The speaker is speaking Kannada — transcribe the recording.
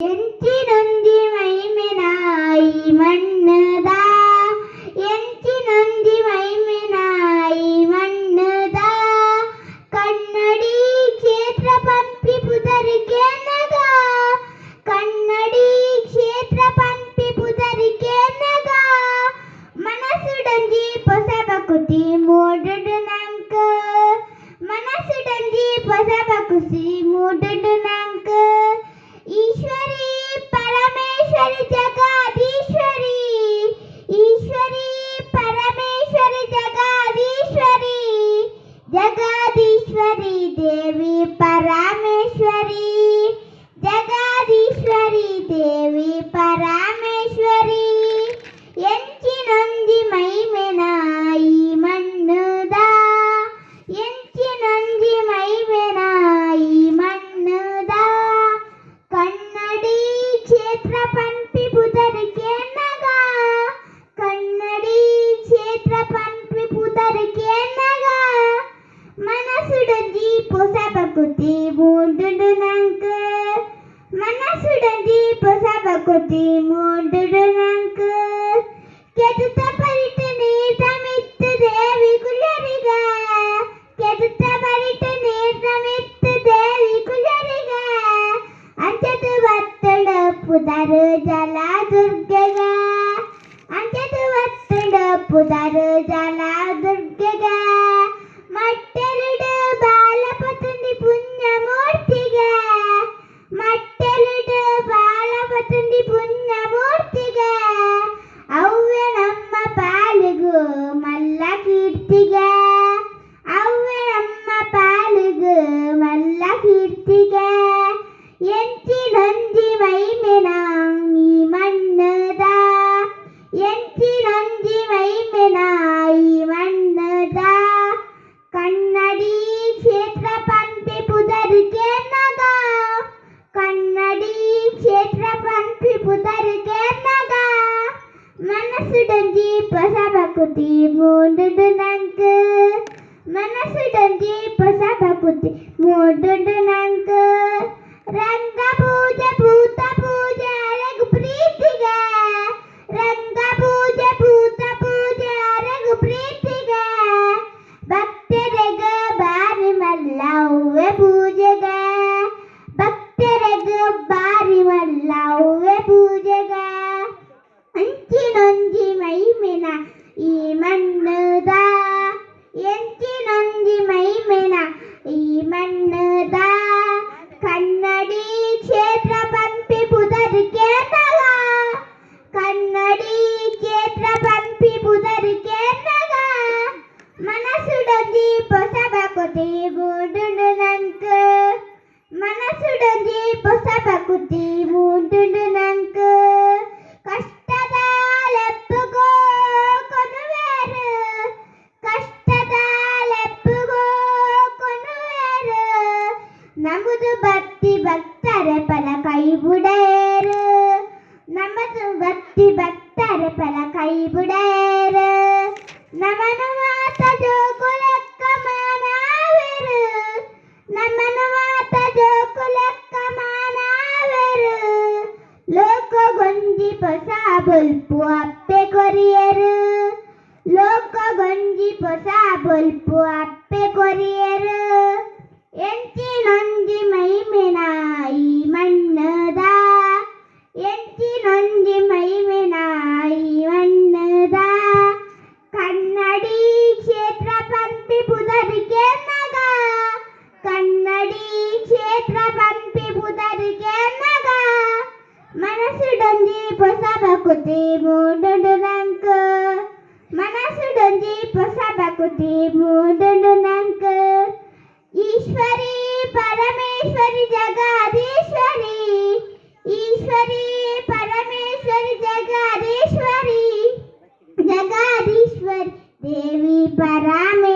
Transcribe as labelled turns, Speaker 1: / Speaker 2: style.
Speaker 1: ಎಂಚಿನೊಂದಿ ಮೈಮೆನಾಯಿ ಮಣ್ಣದ ಎಂಚಿನೊಂದಿ ಮೈಮೆನಾಯಿ ಮಣ್ಣದ ಕನ್ನಡಿ ಕ್ಷೇತ್ರ ಪಂಪಿ ಪುದರಿಗೆ ನಗ ಕನ್ನಡಿ ಕ್ಷೇತ್ರ ಪಂಪಿ ಪುದರಿಗೆ ನಗ ಮನಸುಡಂಜಿ ಪೊಸ ಬಕುತಿ ಮೂಡುಡು ನಂಕ ಮನಸುಡಂಜಿ ಪೊಸ ಬಕುಸಿ ಮೂಡುಡು ನಂಕ ಈಶ್ವರಿ ಪರಮೇಶ್ವರಿ ಜಗದೀಶ್ವರಿ ಈಶ್ವರಿ ಪರಮೇಶ್ವರಿ ಜಗದೀಶ್ವರಿ ಜಗದೀಶ್ವರಿ ದೇವಿ ಪರಮೇಶ್ವರಿ ಜಗದೀಶ್ವರಿ ದೇವಿ ಪರಮೇಶ್ವರಿ ಎಂಚಿನೊಂದಿ ಮೈಮೆನಾಯಿ ಮಣ್ಣದ ಎಂಚಿನೊಂದಿ ಮೈಮೆನಾಯಿ ಮಣ್ಣದ ಕನ್ನಡಿ ಕ್ಷೇತ್ರ ಪಂಪಿ ಪುದರಿಗೆ ನಗ ಕನ್ನಡಿ ಕ್ಷೇತ್ರ ಪಂಪಿ ಪುದರಿಗೆ ನಗ ಮನಸುಡಂಜಿ ಪೊಸ ಬಕುತಿ ಮೂಡುಡು ನಂಕ ಮನಸುಡಂಜಿ ಪೊಸ ಬಕುತಿ ಮೂಡುಡು ನಂಕ ಕೆದುತ ಪರಿಟ ನೀತ ಮಿತ್ತು ದೇವಿ ಕುಲರಿಗ ಕೆದುತ ಪರಿಟ ನೀತ ಮಿತ್ತು ದೇವಿ ಕುಲರಿಗ ಅಂಚದು ಒತ್ತಡ ಪುದರ ಜಲ ದುರ್ಗೆಗ ಅಂಚದು ಒತ್ತಡ ಪುದರ ಜಲ ದುರ್ಗೆಗ ಮಟ್ಟೆಲಿಡು ಬಾಲಪತುಂದಿ ಪುಣ್ಯಮೂರ್ತಿಗ ಮಟ್ಟೆಲಿಡು ಬಾಲಪತುಂದಿ ಪುಣ್ಯಮೂರ್ತಿಗ ಅವ್ವೆ ನಮ್ಮ ಪಾಲಿಗೂ ಮಲ್ಲ ಕೀರ್ತಿಗ ಅವ್ವೆ ನಮ್ಮ ಪಾಲಿಗೂ ಮಲ್ಲ ಕೀರ್ತಿಗ ಎಂಚಿನೊಂದಿ ಮೈಮೆನಾಯಿ ಮಣ್ಣದ ಎಂಚಿನೊಂದಿ ಮೈಮೆನಾಯಿ ಮಣ್ಣದ ಕನ್ನಡಿ ಕ್ಷೇತ್ರ ಪಂಪಿ ಪುದರಿಗೆ ನಗ ಕನ್ನಡಿ ಕ್ಷೇತ್ರ ಪಂಪಿ ಪುದರಿಗೆ ನಗ ಮನಸುಡಂಜಿ ಪೊಸ ಬಕುತಿ ಮೂಡುಡು ನಂಕ ಮನಸುಡಂಜಿ ಪೊಸ ಬಕುತಿ ಮೂಡುಡು ನಂಕ ರಂಗ ಪೂಜೆ ಭೂತ ಪೂಜೆ ಅರಗು ಪ್ರೀತಿಗ ರಂಗ ಪೂಜೆ ಭೂತ ಪೂಜೆ ಅರಗು ಪ್ರೀತಿಗ ಭಕ್ತರೆಗ ಬಾರಿ ಮಲ್ಲ ಹೂವೆ ಪೂಜೆಗ ಭಕ್ತರೆಗ ಬಾರಿ ಮಲ್ಲ ಹೂವೆ ಪೂಜೆಗ ಅಂಚಿನೊಂದಿ ಮೈಮೆನ ಈ ಮಣ್ಣದ ಎಂಚಿನೊಂದಿ ಮೈಮೆನ ಈ ಮಣ್ಣದ ಕನ್ನಡಿ ಕ್ಷೇತ್ರ ಪಂಪಿ ಪುದರಿಗೆ ನಗ ಕನ್ನಡಿ ಕ್ಷೇತ್ರ ಪಂಪಿ ಪುದರಿಗೆ ನಗ ಮನಸುಡಂಜಿ ಪೊಸ ಬಕುತಿ ಮೂಡುಡು ನಂಕ ಮನಸುಡಂಜಿ ಪೊಸ ಬಕುತಿ ಮೂಡುಡು ನಂಕ ಕಷ್ಟದ ಲೆಪ್ಪುಗೋ ಕೊನುವೇರು ಕಷ್ಟದ ಲೆಪ್ಪುಗೋ ಕೊನುವೇರು ನಮದು ಭಕ್ತಿ ಭಕ್ತರ ಫಲ ಕೈ ಬುಡೇರು ನಮದು ಭಕ್ತಿ ಭಕ್ತರ ಫಲ ಕೈ ಬುಡೇರು ನಮನು ಮಾತ ಜೋಕುಲೆಕ್ಕ ಮಾನಾವೆರು ನಮನು ಮಾತ ಜೋಕುಲೆಕ್ಕ ಮಾನಾವೆರು ಲೋಕಗೊಂಜಿ ಪೊಸ ಬೊಲ್ಪು ಅಪ್ಪೆ ಕೊರಿಯರು ಲೋಕಗೊಂಜಿ ಪೊಸ ಬೊಲ್ಪು ಅಪ್ಪೆ ಕೊರಿಯರು ಎಂಚಿನೊಂದಿ ಮೈಮೆನಾಯಿ ಮಣ್ಣದ ಎಂಚಿನೊಂದಿ ಮೈಮೆನಾಯಿ ಮಣ್ಣದ ಕನ್ನಡಿ ಕ್ಷೇತ್ರ ಪಂಪಿ ಪುದರಿಗೆ ನಗ ಕನ್ನಡಿ ಕ್ಷೇತ್ರ ಪಂಪಿ ಪುದರಿಗೆ ನಗ ಮನಸುಡಂಜಿ ಪೊಸ ಬಕುತಿ ಮೂಡುಡು ನಂಕ ಮನಸುಡಂಜಿ ಪೊಸ ಬಕುತಿ ಮೂಡುಡು ನಂಕ ಈಶ್ವರಿ ಪರಮೇಶ್ವರಿ ಜಗದೀಶ್ವರಿ ಈಶ್ವರಿ ಪರಮೇಶ್ವರಿ ಜಗದೀಶ್ವರಿ ಜಗದೀಶ್ವರಿ ದೇವಿ ಪರಮೇಶ್ವರಿ